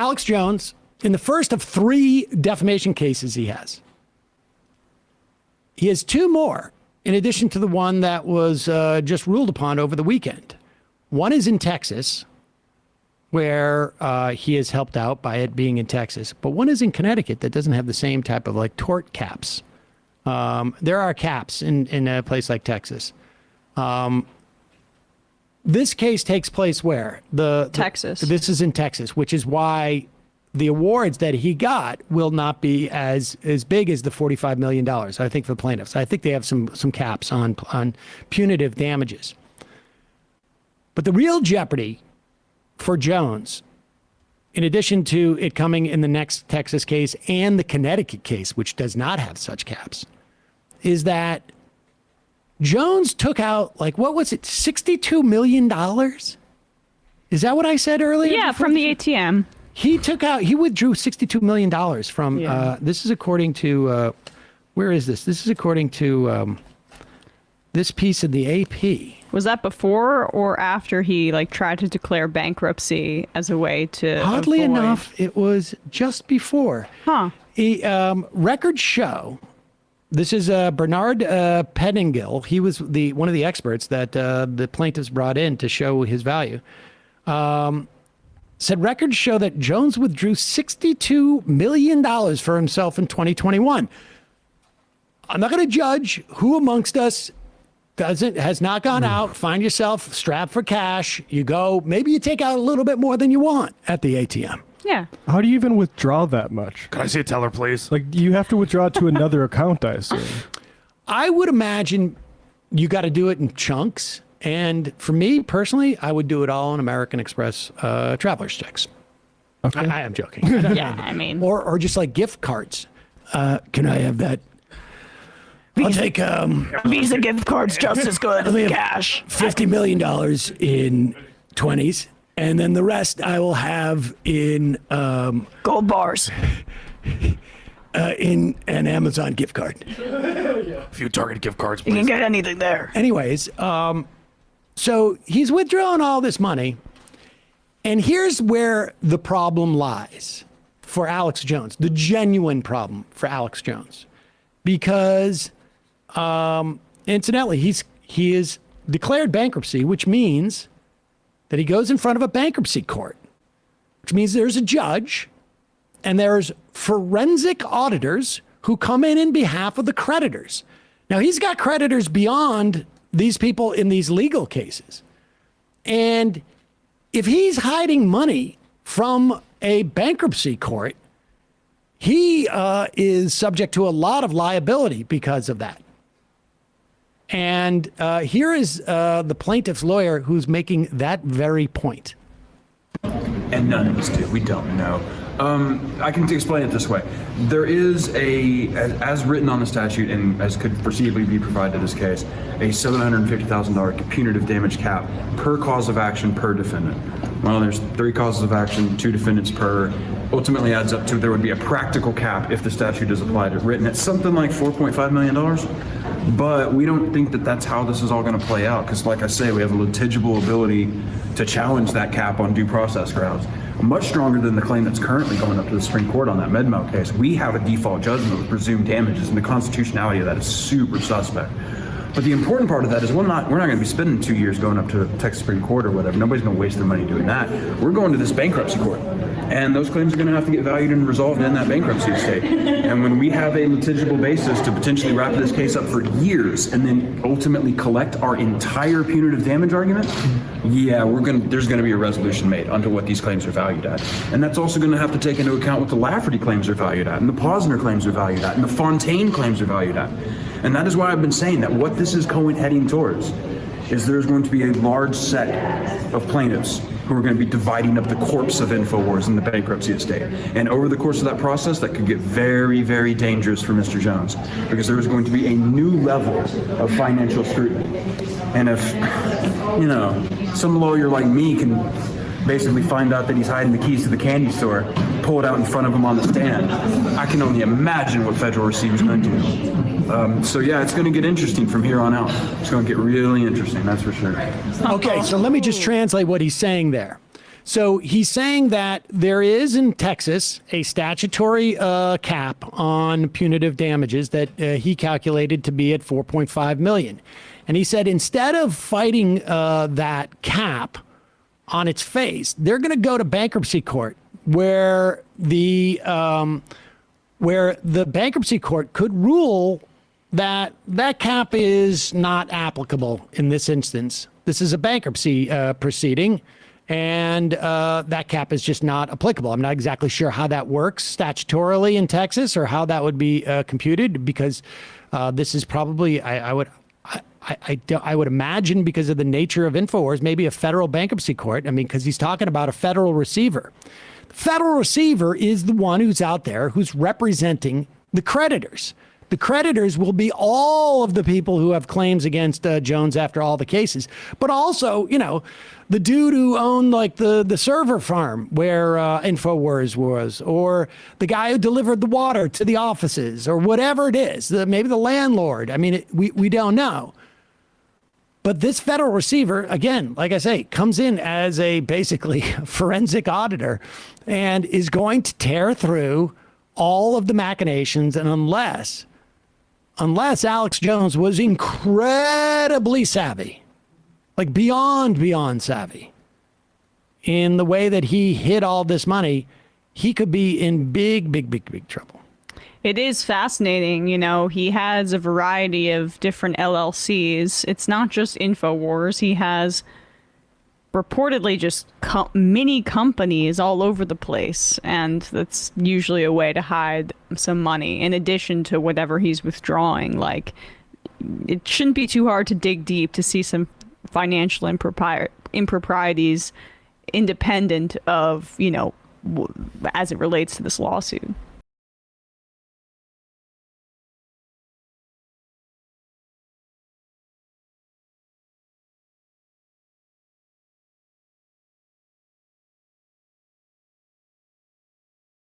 Alex Jones, in the first of 3 defamation cases he has two more, in addition to the one that was just ruled upon over the weekend. One is in Texas, where he is helped out by it being in Texas. But one is in Connecticut that doesn't have the same type of like tort caps. There are caps in a place like Texas. This case takes place where? Texas. This is in Texas, which is why the awards that he got will not be as big as the $45 million, I think, for the plaintiffs. I think they have some caps on punitive damages. But the real jeopardy for Jones, in addition to it coming in the next Texas case and the Connecticut case, which does not have such caps, is that Jones took out, like, what was it, $62 million? Is that what I said earlier? Yeah, from the ATM. He withdrew $62 million from, this is according to, where is this? This is according to this piece of the AP. Was that before or after he tried to declare bankruptcy as a way to Oddly enough, it was just before. Huh. Records show, this is Bernard Pettingill. He was one of the experts that the plaintiffs brought in to show his value. Said records show that Jones withdrew $62 million for himself in 2021. I'm not going to judge who amongst us has not gone out. Find yourself strapped for cash. You go, maybe you take out a little bit more than you want at the ATM. Yeah. How do you even withdraw that much? Can I see a teller, please? You have to withdraw to another account, I assume. I would imagine you got to do it in chunks. And for me personally, I would do it all on American Express traveler's checks. Okay. I am joking. Yeah, I mean. Or just like gift cards. Can I have that? I'll take Visa gift cards just as good as cash. $50 million in 20s. And then the rest I will have in Gold bars. In an Amazon gift card. A few Target gift cards, please. You can get anything there. Anyways, so he's withdrawing all this money. And here's where the problem lies for Alex Jones, the genuine problem for Alex Jones. Because, incidentally, he is declared bankruptcy, which means that he goes in front of a bankruptcy court, which means there's a judge and there's forensic auditors who come in behalf of the creditors. Now, he's got creditors beyond these people in these legal cases. And if he's hiding money from a bankruptcy court, he is subject to a lot of liability because of that. And here is the plaintiff's lawyer who's making that very point. And none of us do. We don't know. I can explain it this way. There is as written on the statute and as could foreseeably be provided in this case, a $750,000 punitive damage cap per cause of action per defendant. Well, there's 3 causes of action, 2 defendants per. Ultimately adds up to there would be a practical cap if the statute is applied. It's written at something like $4.5 million. But we don't think that that's how this is all going to play out because, like I say, we have a litigible ability to challenge that cap on due process grounds. Much stronger than the claim that's currently going up to the Supreme Court on that MedMal case. We have a default judgment with presumed damages, and the constitutionality of that is super suspect. But the important part of that is we're not going to be spending 2 years going up to the Texas Supreme Court or whatever. Nobody's going to waste their money doing that. We're going to this bankruptcy court. And those claims are going to have to get valued and resolved in that bankruptcy estate. And when we have a litigible basis to potentially wrap this case up for years and then ultimately collect our entire punitive damage argument, yeah, there's going to be a resolution made onto what these claims are valued at. And that's also going to have to take into account what the Lafferty claims are valued at, and the Posner claims are valued at, and the Fontaine claims are valued at. And that is why I've been saying that what this is heading towards is there's going to be a large set of plaintiffs who are going to be dividing up the corpse of InfoWars in the bankruptcy estate. And over the course of that process, that could get very, very dangerous for Mr. Jones, because there is going to be a new level of financial scrutiny. And if, some lawyer like me can basically find out that he's hiding the keys to the candy store, pull it out in front of him on the stand, I can only imagine what federal receiver's going to do. So yeah, it's going to get interesting from here on out. It's going to get really interesting, that's for sure. Okay, so let me just translate what he's saying there. So he's saying that there is in Texas a statutory cap on punitive damages that he calculated to be at $4.5 million. And he said instead of fighting that cap on its face, they're going to go to bankruptcy court where the bankruptcy court could rule that that cap is not applicable in this instance. This is a bankruptcy proceeding, and that cap is just not applicable. I'm not exactly sure how that works statutorily in Texas or how that would be computed, because this is probably, I would imagine, because of the nature of InfoWars, maybe a federal bankruptcy court. I mean, because he's talking about a federal receiver. The federal receiver is the one who's out there who's representing the creditors. The creditors will be all of the people who have claims against Jones after all the cases, but also, you know, the dude who owned like the server farm where InfoWars was, or the guy who delivered the water to the offices, or whatever it is, maybe the landlord. I mean, we don't know. But this federal receiver, again, like I say, comes in as a basically forensic auditor and is going to tear through all of the machinations. And unless Alex Jones was incredibly savvy, like beyond savvy, in the way that he hid all this money, he could be in big trouble. It is fascinating. You know, he has a variety of different LLCs. It's not just InfoWars. He has reportedly just mini companies all over the place. And that's usually a way to hide some money in addition to whatever he's withdrawing. Like, it shouldn't be too hard to dig deep to see some financial improprieties independent of, you know, as it relates to this lawsuit.